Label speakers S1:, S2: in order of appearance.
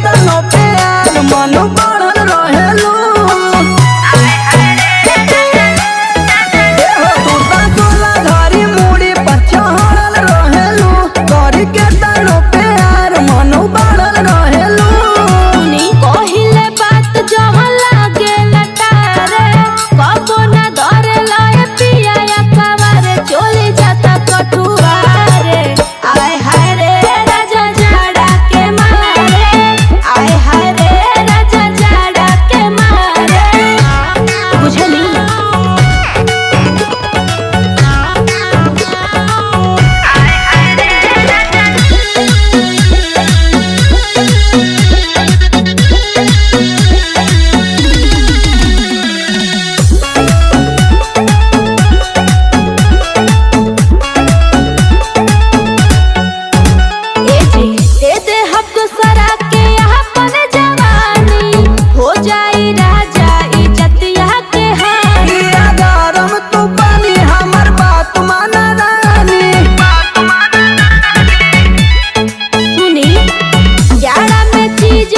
S1: तनो प्यार मन बढ़ल रहेलू तू ता सोला घरी मुड़ी पर चढ़ल रहेलू करी के तनो प्यार मन बढ़ल रहेलू
S2: कहिले बात जहाँ लागे लटारे कबो ना धरे लए पिया या कवारे चोली जाता कटुआरे आय हाय रे राजा जाड़ा के मारे आय हाय रे राजा जाड़ा के मारे बुझली चीज